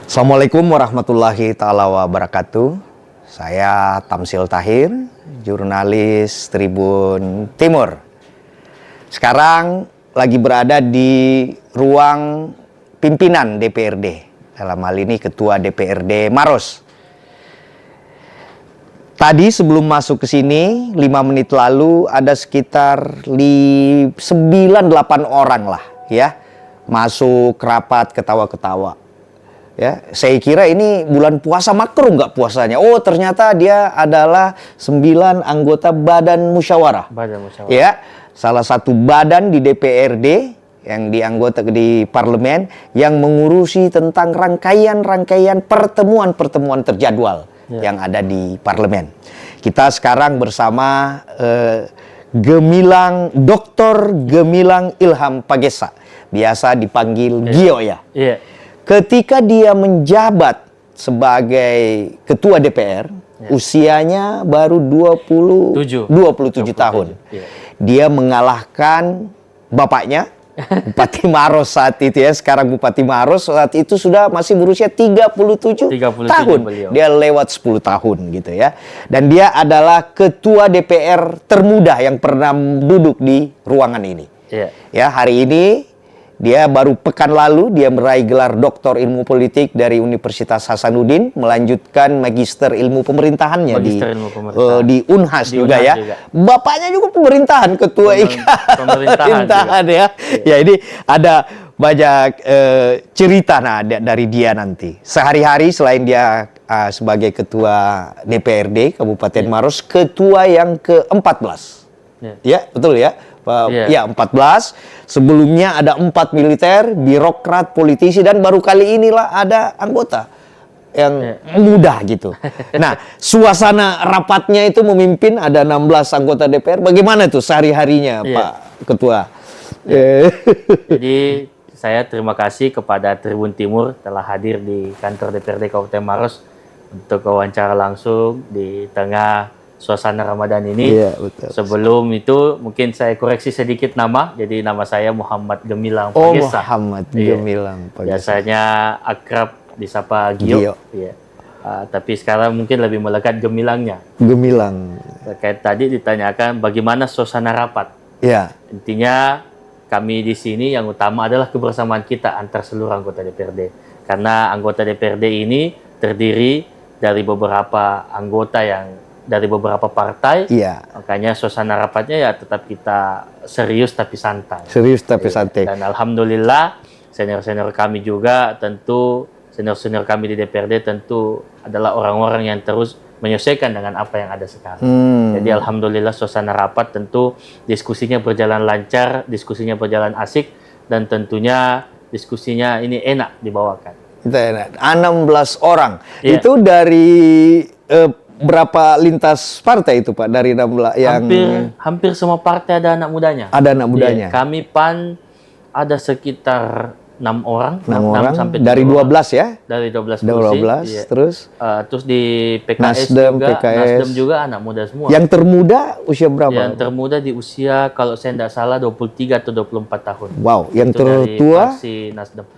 Assalamualaikum warahmatullahi ta'ala wabarakatuh. Saya Tamsil Tahir, jurnalis Tribun Timur. Sekarang lagi berada di ruang pimpinan DPRD. Dalam hal ini Ketua DPRD Maros. Tadi sebelum masuk ke sini, 5 menit lalu ada sekitar 9-8 orang lah ya. Masuk rapat ketawa-ketawa. Ya, saya kira ini bulan puasa makruh nggak puasanya. Oh, ternyata dia adalah 9 anggota Badan Musyawarah. Badan Musyawarah. Ya, salah satu badan di DPRD yang dianggota di parlemen yang mengurusi tentang rangkaian pertemuan-pertemuan terjadwal yang ada di parlemen. Kita sekarang bersama Dr. Gemilang Ilham Pagesa, biasa dipanggil Gio ya. Ketika dia menjabat sebagai ketua DPR, usianya baru 27 tahun. Dia mengalahkan bapaknya, Bupati Maros saat itu ya, sekarang Bupati Maros saat itu sudah masih berusia 37 tahun. Beliau. Dia lewat 10 tahun gitu ya. Dan dia adalah ketua DPR termuda yang pernah duduk di ruangan ini. Ya, hari ini dia baru pekan lalu dia meraih gelar Doktor Ilmu Politik dari Universitas Hasanuddin, melanjutkan Magister Ilmu Pemerintahannya di Unhas juga ya. Bapaknya juga pemerintahan, ketua pemerintahan ya. Ya, ini ada banyak cerita dari dia nanti. Sehari-hari selain dia sebagai ketua DPRD Kabupaten Maros, ketua yang ke-14. Ya, betul ya. Ya, 14. Sebelumnya ada 4 militer, birokrat, politisi, dan baru kali inilah ada anggota yang muda gitu. Nah, suasana rapatnya itu memimpin ada 16 anggota DPR. Bagaimana tuh sehari-harinya, Pak Ketua? Jadi saya terima kasih kepada Tribun Timur telah hadir di kantor DPRD Kabupaten Maros untuk wawancara langsung di tengah suasana Ramadan ini. Betul. Sebelum itu mungkin saya koreksi sedikit nama. Jadi nama saya Muhammad Gemilang Pagesa. Muhammad Gemilang Pagesa. Biasanya akrab disapa Gio. Tapi sekarang mungkin lebih melekat Gemilangnya. Gemilang. Terkait tadi ditanyakan bagaimana suasana rapat. Intinya kami di sini yang utama adalah kebersamaan kita antar seluruh anggota DPRD. Karena anggota DPRD ini terdiri dari beberapa anggota yang dari beberapa partai, makanya suasana rapatnya ya tetap kita serius tapi santai. Dan alhamdulillah senior-senior kami juga tentu, senior-senior kami di DPRD tentu adalah orang-orang yang terus menyesuaikan dengan apa yang ada sekarang. Jadi alhamdulillah suasana rapat tentu diskusinya berjalan lancar, diskusinya berjalan asik, dan tentunya diskusinya ini enak dibawakan. 16 orang. Itu dari berapa lintas partai itu Pak dari 16 yang hampir semua partai ada anak mudanya. Ada anak mudanya. Kami PAN ada sekitar 6 orang, 6 orang sampai dari 12 ya. Dari 12 kursi. Terus di PKS Nasdem juga anak muda semua. Yang termuda usia berapa? Yang termuda di usia kalau saya tidak salah 23 atau 24 tahun. Wow, yang tertua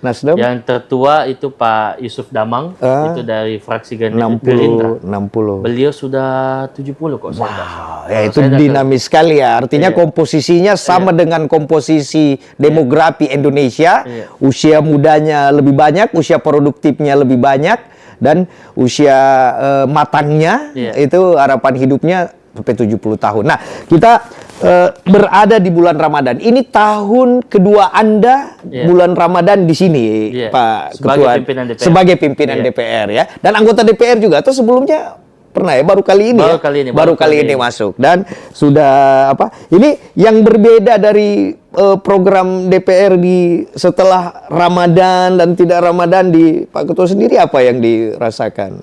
Nasdem. Yang tertua itu Pak Yusuf Damang, itu dari fraksi Gerindra. 60. Beliau sudah 70 kok. Wow, ya itu dinamis sekali ya. Artinya komposisinya sama dengan komposisi demografi Indonesia. Usia mudanya lebih banyak, usia produktifnya lebih banyak, dan usia matangnya itu harapan hidupnya sampai 70 tahun. Nah, kita berada di bulan Ramadan. Ini tahun kedua Anda bulan Ramadan di sini, Pak Ketua, sebagai pimpinan DPR ya. Dan anggota DPR juga atau sebelumnya pernah ya, baru kali ini baru kali ini masuk. Dan sudah ini yang berbeda dari program DPR di setelah Ramadan dan tidak Ramadan di Pak Ketua sendiri, apa yang dirasakan?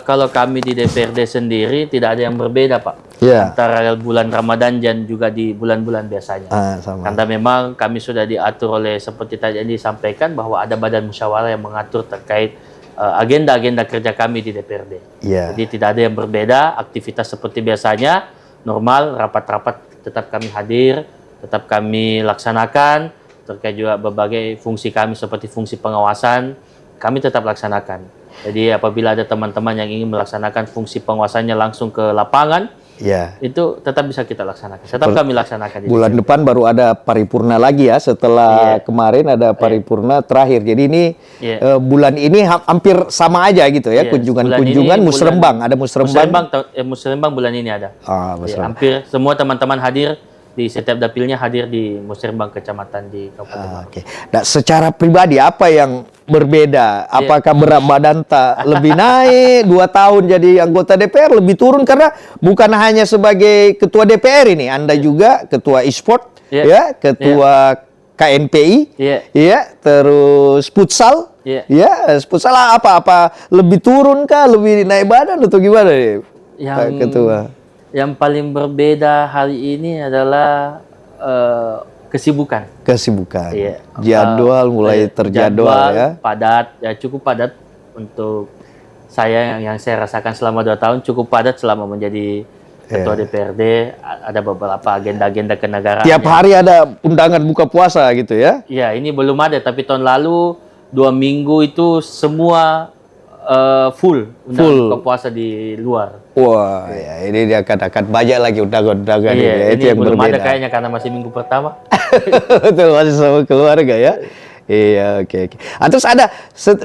Kalau kami di DPRD sendiri tidak ada yang berbeda Pak, antara bulan Ramadan dan juga di bulan-bulan biasanya. Karena memang kami sudah diatur oleh, seperti tadi yang disampaikan, bahwa ada badan musyawarah yang mengatur terkait agenda-agenda kerja kami di DPRD. Jadi tidak ada yang berbeda, aktivitas seperti biasanya, normal, rapat-rapat tetap kami hadir, tetap kami laksanakan, terkait juga berbagai fungsi kami seperti fungsi pengawasan, kami tetap laksanakan. Jadi apabila ada teman-teman yang ingin melaksanakan fungsi penguasanya langsung ke lapangan, itu tetap bisa kita laksanakan. Tetap kami laksanakan. Bulan depan baru ada paripurna lagi ya, setelah kemarin ada paripurna terakhir. Jadi ini bulan ini hampir sama aja gitu ya, kunjungan-kunjungan musrembang. Ada musrembang. Musrembang bulan ini ada. Hampir semua teman-teman hadir. Di setiap dapilnya hadir di musrembang kecamatan di Kabupaten Maros. Nah, secara pribadi apa yang berbeda? Apakah berat badan tak lebih naik 2 tahun jadi anggota DPR, lebih turun karena bukan hanya sebagai ketua DPR ini, Anda juga ketua e-sport, ketua KNPI, terus futsal, futsal apa lebih turun kah, lebih naik badan atau gimana nih, Pak Ketua? Yang paling berbeda hari ini adalah kesibukan. Jadwal mulai terjadwal ya. Padat, cukup padat untuk saya yang saya rasakan selama 2 tahun, cukup padat selama menjadi ketua DPRD. Ada beberapa agenda-agenda kenegaraan. Tiap hari ada undangan buka puasa gitu ya? Iya, ini belum ada, tapi tahun lalu 2 minggu itu semua full buka puasa di luar. Wah, ini dia akan banyak lagi undangan-undangan ini yang belum berbeda. ada kayaknya karena masih minggu pertama. Betul, masih sama keluarga ya. Iya, oke. Terus ada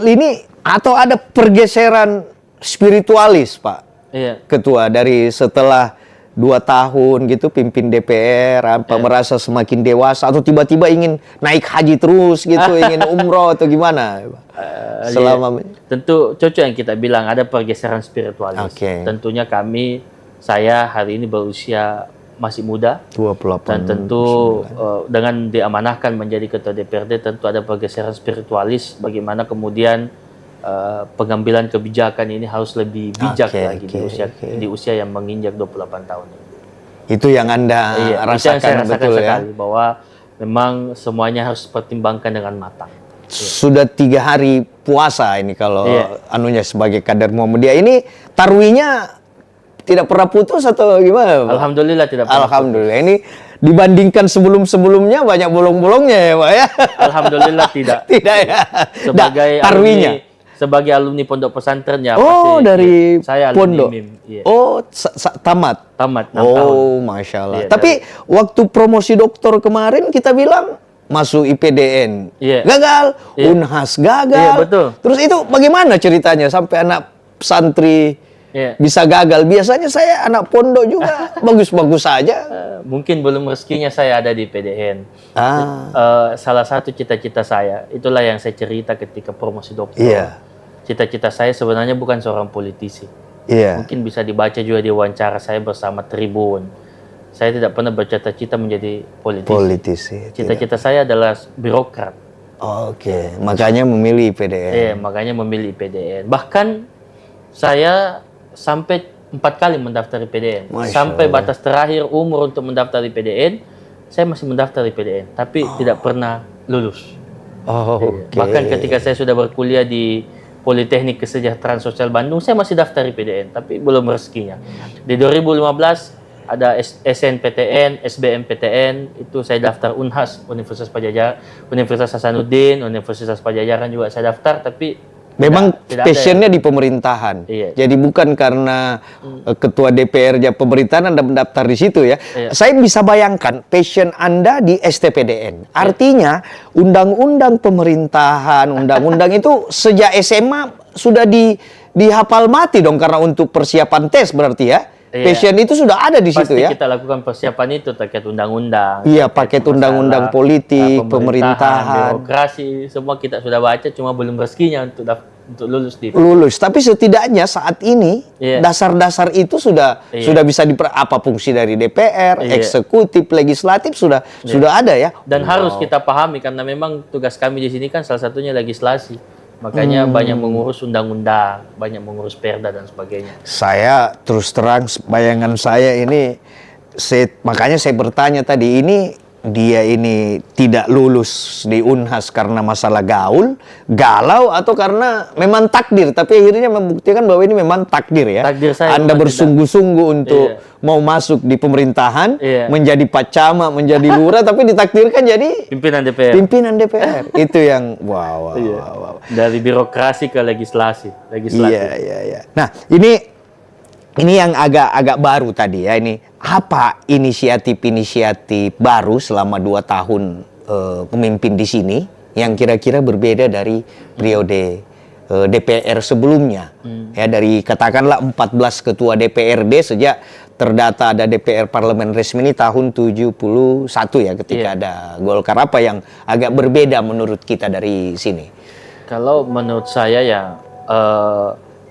ini atau ada pergeseran spiritualis, Pak Ketua, dari setelah 2 tahun gitu pimpin DPR, merasa semakin dewasa atau tiba-tiba ingin naik haji terus gitu, ingin umroh atau gimana? Tentu cocok yang kita bilang ada pergeseran spiritualis. Tentunya saya hari ini berusia masih muda, 28, dan tentu dengan diamanahkan menjadi ketua DPRD tentu ada pergeseran spiritualis bagaimana kemudian pengambilan kebijakan ini harus lebih bijak lagi di usia yang menginjak 28 tahun ini. Itu yang Anda rasakan betul sekali, bahwa memang semuanya harus dipertimbangkan dengan matang. Sudah 3 hari puasa ini kalau anunya sebagai kader Muhammadiyah ini tarwinya tidak pernah putus atau gimana, Pak? Alhamdulillah tidak pernah. Alhamdulillah. Ini dibandingkan sebelum-sebelumnya banyak bolong-bolongnya ya, Pak ya? Alhamdulillah tidak. Tidak ya. Sebagai tarwinya. Sebagai alumni pondok pesantren ya pasti. Dari saya pondok. MIM. Tamat. 6 tahun. Masya Allah. Tapi waktu promosi doktor kemarin kita bilang masuk IPDN gagal, Unhas gagal. Betul. Terus itu bagaimana ceritanya sampai anak santri bisa gagal? Biasanya saya anak pondok juga bagus-bagus saja. Mungkin belum rezekinya saya ada di PDN. Salah satu cita-cita saya, itulah yang saya cerita ketika promosi doktor. Cita-cita saya sebenarnya bukan seorang politisi. Mungkin bisa dibaca juga di wawancara saya bersama Tribun. Saya tidak pernah bercita-cita menjadi politisi. Cita-cita saya adalah birokrat. Makanya memilih IPDN. Makanya memilih IPDN. Bahkan saya sampai 4 kali mendaftar IPDN. Sampai batas terakhir umur untuk mendaftar IPDN, saya masih mendaftar IPDN, tapi tidak pernah lulus. Bahkan ketika saya sudah berkuliah di Politeknik Kesejahteraan Sosial Bandung, saya masih daftar IPDN, tapi belum rezekinya. Di 2015 ada SNPTN, SBMPTN, itu saya daftar Unhas, Universitas Pajajaran, Universitas Hasanuddin, Universitas Pajajaran juga saya daftar, tapi memang passionnya di pemerintahan. Jadi bukan karena ketua DPR-nya pemerintahan Anda mendaftar di situ ya. Saya bisa bayangkan passion Anda di STPDN. Artinya undang-undang pemerintahan, undang-undang itu sejak SMA sudah dihafal mati dong, karena untuk persiapan tes berarti ya. Passion itu sudah ada di situ ya. Pasti kita lakukan persiapan itu terkait undang-undang. Paket undang-undang politik, pemerintahan, birokrasi, semua kita sudah baca, cuma belum rezekinya untuk lulus di. Tapi setidaknya saat ini dasar-dasar itu sudah bisa apa fungsi dari DPR, eksekutif, legislatif sudah ada ya. Dan harus kita pahami karena memang tugas kami di sini kan salah satunya legislasi. Makanya banyak mengurus undang-undang, banyak mengurus perda dan sebagainya. Saya terus terang bayangan saya ini, makanya saya bertanya tadi, ini dia ini tidak lulus di Unhas karena masalah galau, atau karena memang takdir, tapi akhirnya membuktikan bahwa ini memang takdir ya. Takdir saya. Anda bersungguh-sungguh untuk mau masuk di pemerintahan, menjadi pacama, menjadi lurah, tapi ditakdirkan jadi pimpinan DPR. Pimpinan DPR. Itu yang wow. Dari birokrasi ke legislatif. Iya. Nah, ini yang agak baru tadi ya. Ini apa inisiatif baru selama 2 tahun pemimpin di sini yang kira-kira berbeda dari periode DPR sebelumnya. Ya, dari katakanlah 14 ketua DPRD sejak terdata ada DPR parlemen resmi ini tahun 71 ya, ketika ada Golkar. Apa yang agak berbeda menurut kita dari sini? Kalau menurut saya ya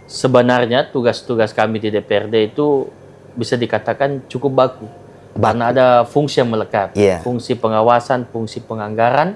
sebenarnya tugas-tugas kami di DPRD itu bisa dikatakan cukup baku. Karena ada fungsi yang melekat. Fungsi pengawasan, fungsi penganggaran,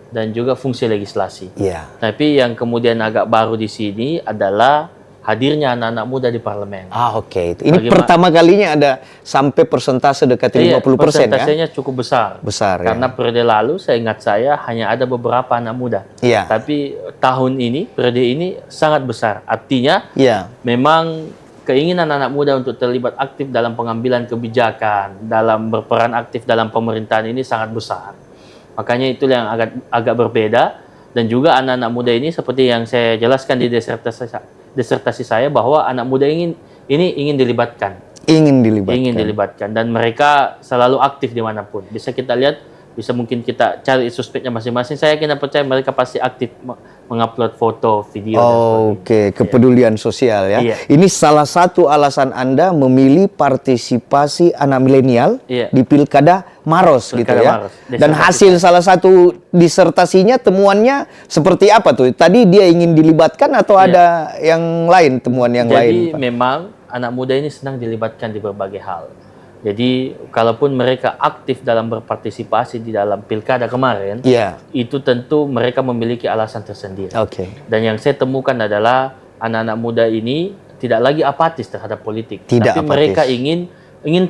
dan juga fungsi legislasi. Tapi yang kemudian agak baru di sini adalah hadirnya anak-anak muda di parlemen. Ini pertama kalinya ada sampai persentase dekat 50% ya? Persentasenya cukup besar. Karena periode lalu saya hanya ada beberapa anak muda. Tapi tahun ini, periode ini sangat besar. Artinya memang keinginan anak muda untuk terlibat aktif dalam pengambilan kebijakan, dalam berperan aktif dalam pemerintahan ini sangat besar. Makanya itu yang agak berbeda. Dan juga anak-anak muda ini seperti yang saya jelaskan di disertasi saya, bahwa anak muda ingin dilibatkan. Ingin dilibatkan. Dan mereka selalu aktif dimanapun. Bisa kita lihat, mungkin kita cari suspeknya masing-masing. Saya percaya mereka pasti aktif mengupload foto, video. Kepedulian sosial ya. Ini salah satu alasan Anda memilih partisipasi anak milenial di Pilkada Maros gitu ya. Dan hasil salah satu disertasinya, temuannya seperti apa tuh? Tadi dia ingin dilibatkan atau ada yang lain, temuan yang lain? Jadi memang anak muda ini senang dilibatkan di berbagai hal. Jadi kalaupun mereka aktif dalam berpartisipasi di dalam pilkada kemarin, itu tentu mereka memiliki alasan tersendiri. Dan yang saya temukan adalah anak-anak muda ini tidak lagi apatis terhadap politik, tapi mereka ingin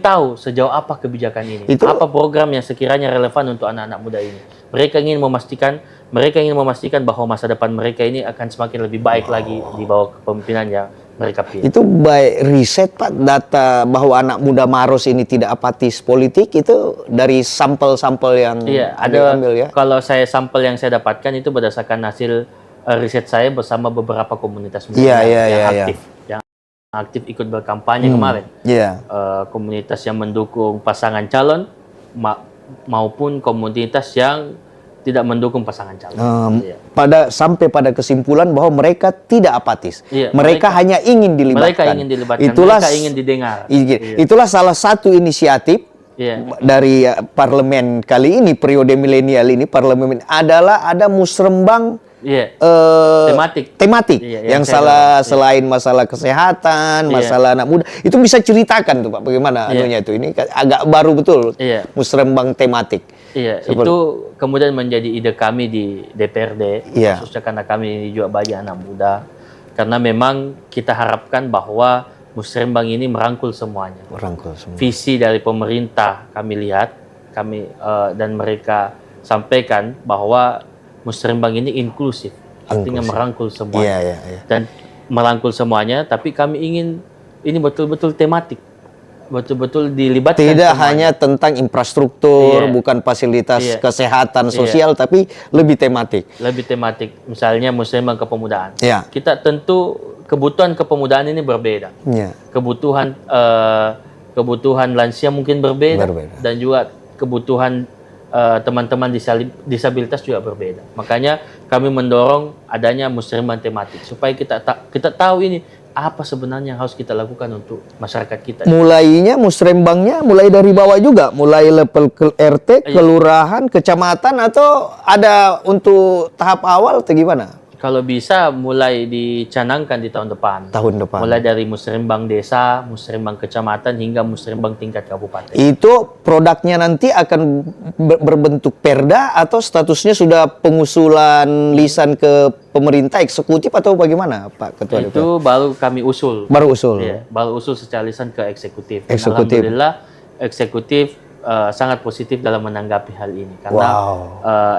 tahu sejauh apa kebijakan ini, apa program yang sekiranya relevan untuk anak-anak muda ini. Mereka ingin memastikan bahwa masa depan mereka ini akan semakin lebih baik lagi di bawah kepemimpinan yang mereka pilih. Itu by riset Pak, data bahwa anak muda Maros ini tidak apatis politik, itu dari sampel-sampel yang ada ambil ya? Kalau sampel yang saya dapatkan itu berdasarkan hasil riset saya bersama beberapa komunitas muda yang aktif ikut berkampanye kemarin. Komunitas yang mendukung pasangan calon maupun komunitas yang tidak mendukung pasangan calon. Sampai pada kesimpulan bahwa mereka tidak apatis. Mereka hanya ingin dilibatkan. Mereka ingin didengar. Itulah salah satu inisiatif dari parlemen kali ini, periode milenial ini, parlemen adalah ada musrembang tematik yang selain masalah kesehatan, masalah anak muda, itu bisa ceritakan tuh Pak, bagaimana anunya itu? Ini agak baru betul, musrembang tematik. Itu kemudian menjadi ide kami di DPRD, khususnya karena kami ini juga banyak anak muda, karena memang kita harapkan bahwa musrembang ini merangkul semuanya. Visi dari pemerintah kami lihat, dan mereka sampaikan bahwa musrembang ini inklusif, artinya merangkul semuanya. Dan merangkul semuanya, tapi kami ingin ini betul-betul tematik, betul-betul dilibatkan. Tidak hanya tentang infrastruktur, bukan fasilitas kesehatan sosial, tapi lebih tematik. Misalnya musrembang kepemudaan. Kita tentu kebutuhan kepemudaan ini berbeda. Kebutuhan lansia mungkin berbeda. Dan juga kebutuhan teman-teman disabilitas juga berbeda. Makanya kami mendorong adanya musrembang tematik supaya kita tahu ini apa sebenarnya yang harus kita lakukan untuk masyarakat kita. Mulainya musrembangnya mulai dari bawah juga, mulai level RT, kelurahan, kecamatan, atau ada untuk tahap awal atau gimana? Kalau bisa mulai dicanangkan di tahun depan. Mulai dari musrembang desa, musrembang kecamatan, hingga musrembang tingkat kabupaten. Itu produknya nanti akan berbentuk perda atau statusnya sudah pengusulan lisan ke pemerintah eksekutif atau bagaimana Pak Ketua DPR? Itu baru kami usul. Baru usul? Baru usul secara lisan ke eksekutif. Alhamdulillah eksekutif sangat positif dalam menanggapi hal ini karena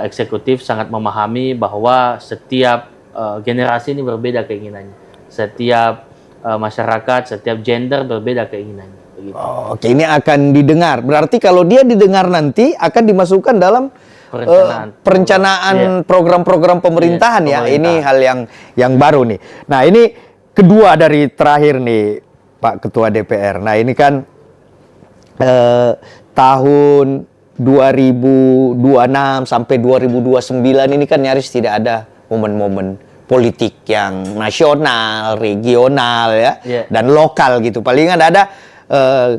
eksekutif sangat memahami bahwa setiap generasi ini berbeda keinginannya, setiap masyarakat, setiap gender berbeda keinginannya. Begitu. Oke, ini akan didengar. Berarti kalau dia didengar nanti akan dimasukkan dalam perencanaan program-program pemerintahan ya. Ini hal yang baru nih. Nah, ini kedua dari terakhir nih Pak Ketua DPR. Nah, ini kan tahun 2026 sampai 2029 ini kan nyaris tidak ada momen-momen politik yang nasional, regional ya, dan lokal gitu. Palingan ada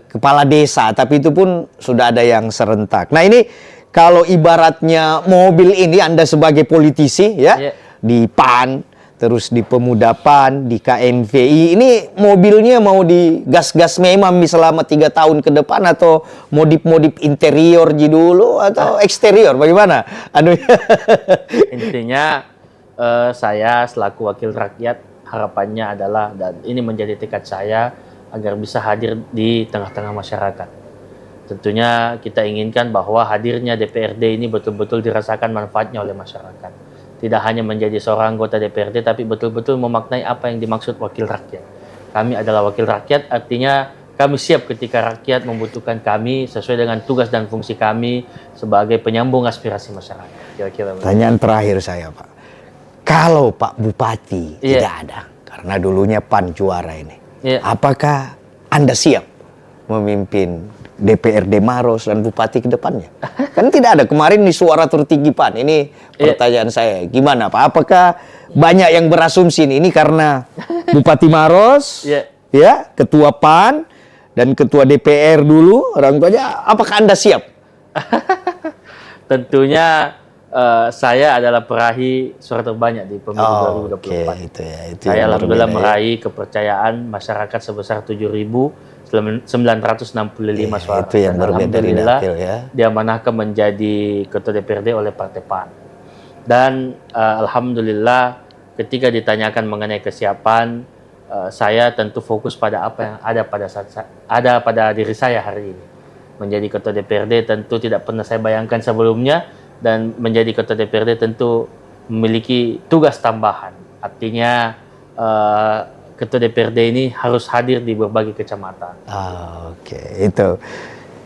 kepala desa, tapi itu pun sudah ada yang serentak. Nah, ini kalau ibaratnya mobil ini Anda sebagai politisi ya, di PAN, terus di Pemuda PAN, di KNVI, ini mobilnya mau digas-gas memang selama 3 tahun ke depan atau modif-modif interior dulu atau eksterior, bagaimana? Intinya saya selaku wakil rakyat harapannya adalah, dan ini menjadi tekad saya, agar bisa hadir di tengah-tengah masyarakat. Tentunya kita inginkan bahwa hadirnya DPRD ini betul-betul dirasakan manfaatnya oleh masyarakat. Tidak hanya menjadi seorang anggota DPRD, tapi betul-betul memaknai apa yang dimaksud wakil rakyat. Kami adalah wakil rakyat, artinya kami siap ketika rakyat membutuhkan kami sesuai dengan tugas dan fungsi kami sebagai penyambung aspirasi masyarakat. Kira-kira. Pertanyaan terakhir saya, Pak. Kalau Pak Bupati tidak ada, karena dulunya PAN juara ini, apakah Anda siap memimpin DPRD Maros dan Bupati ke depannya? Kan tidak ada. Kemarin di suara tertinggi PAN. Ini pertanyaan saya. Gimana Pak? Apakah banyak yang berasumsi ini karena Bupati Maros, ya, Ketua PAN, dan Ketua DPR dulu, orang tuanya, apakah Anda siap? Tentunya saya adalah peraih suara terbanyak di pemilu 2024. Saya alhamdulillah meraih kepercayaan masyarakat sebesar 7.965 suara. Itu yang berbeda dari dapil ya. Diamanahkan menjadi Ketua DPRD oleh Partai PAN. Dan alhamdulillah ketika ditanyakan mengenai kesiapan, saya tentu fokus pada apa yang ada pada diri saya hari ini. Menjadi Ketua DPRD tentu tidak pernah saya bayangkan sebelumnya, dan menjadi Ketua DPRD tentu memiliki tugas tambahan. Artinya Ketua DPRD ini harus hadir di berbagai kecamatan. Itu.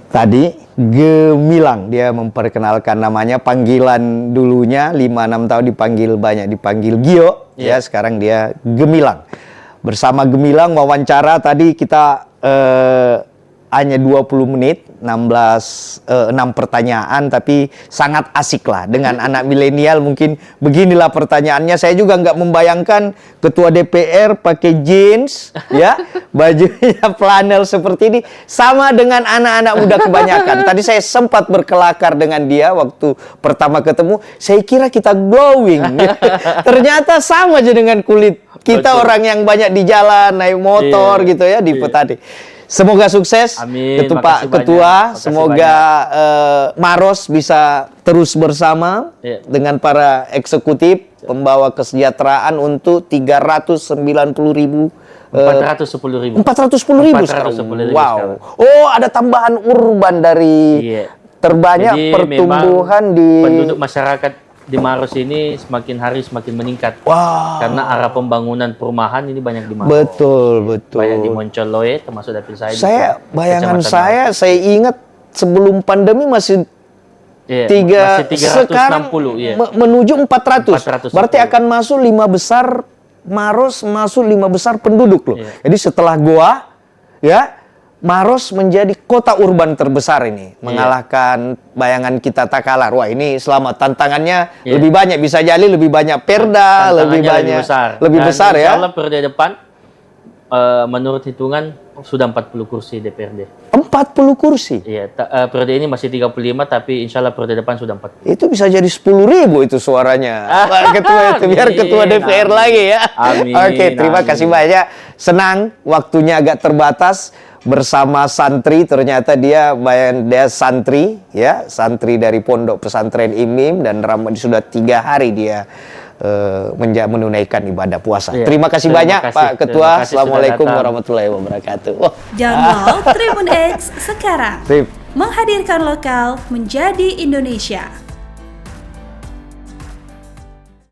Tadi Gemilang, dia memperkenalkan namanya, panggilan dulunya 5-6 tahun dipanggil banyak, dipanggil Gio, ya sekarang dia Gemilang. Bersama Gemilang wawancara tadi kita hanya 20 menit, 6 pertanyaan, tapi sangat asik lah. Dengan anak milenial mungkin beginilah pertanyaannya. Saya juga nggak membayangkan Ketua DPR pakai jeans, ya, bajunya flanel seperti ini, sama dengan anak-anak muda kebanyakan. Tadi saya sempat berkelakar dengan dia waktu pertama ketemu, saya kira kita glowing. Ternyata sama aja dengan kulit kita. Betul. Orang yang banyak di jalan, naik motor gitu ya, di petani. Semoga sukses. Amin. Pak Ketua. Semoga Maros bisa terus bersama dengan para eksekutif, pembawa kesejahteraan untuk 410.000 sekarang. Wow. Oh, ada tambahan urban dari terbanyak pertumbuhan di penduduk masyarakat di Maros ini semakin hari semakin meningkat. Karena arah pembangunan perumahan ini banyak di Maros. Betul. Banyak di Moncoloe, termasuk dapil saya. Bayangan saya ingat sebelum pandemi masih 360, sekarang menuju 400. Berarti akan masuk 5 besar Maros, masuk 5 besar penduduk loh. Jadi setelah Goa, ya, Maros menjadi kota urban terbesar ini, mengalahkan bayangan kita tak kalah. Wah, ini selamat, tantangannya lebih banyak, bisa jadi lebih banyak perda, lebih banyak, lebih besar ya. Insya Allah periode depan, menurut hitungan sudah 40 kursi DPRD. 40 kursi? Iya, periode ini masih 35, tapi insya Allah periode depan sudah 40. Itu bisa jadi 10.000 itu suaranya. Pak Ketua itu, biar Ketua DPR lagi ya. Oke, terima kasih banyak. Senang, waktunya agak terbatas. Bersama santri, ternyata dia santri, ya, santri dari Pondok Pesantren IMIM, dan sudah 3 hari dia menunaikan ibadah puasa. Terima kasih banyak Pak Ketua. Assalamualaikum warahmatullahi wabarakatuh. Download Tribun X sekarang. menghadirkan lokal menjadi Indonesia.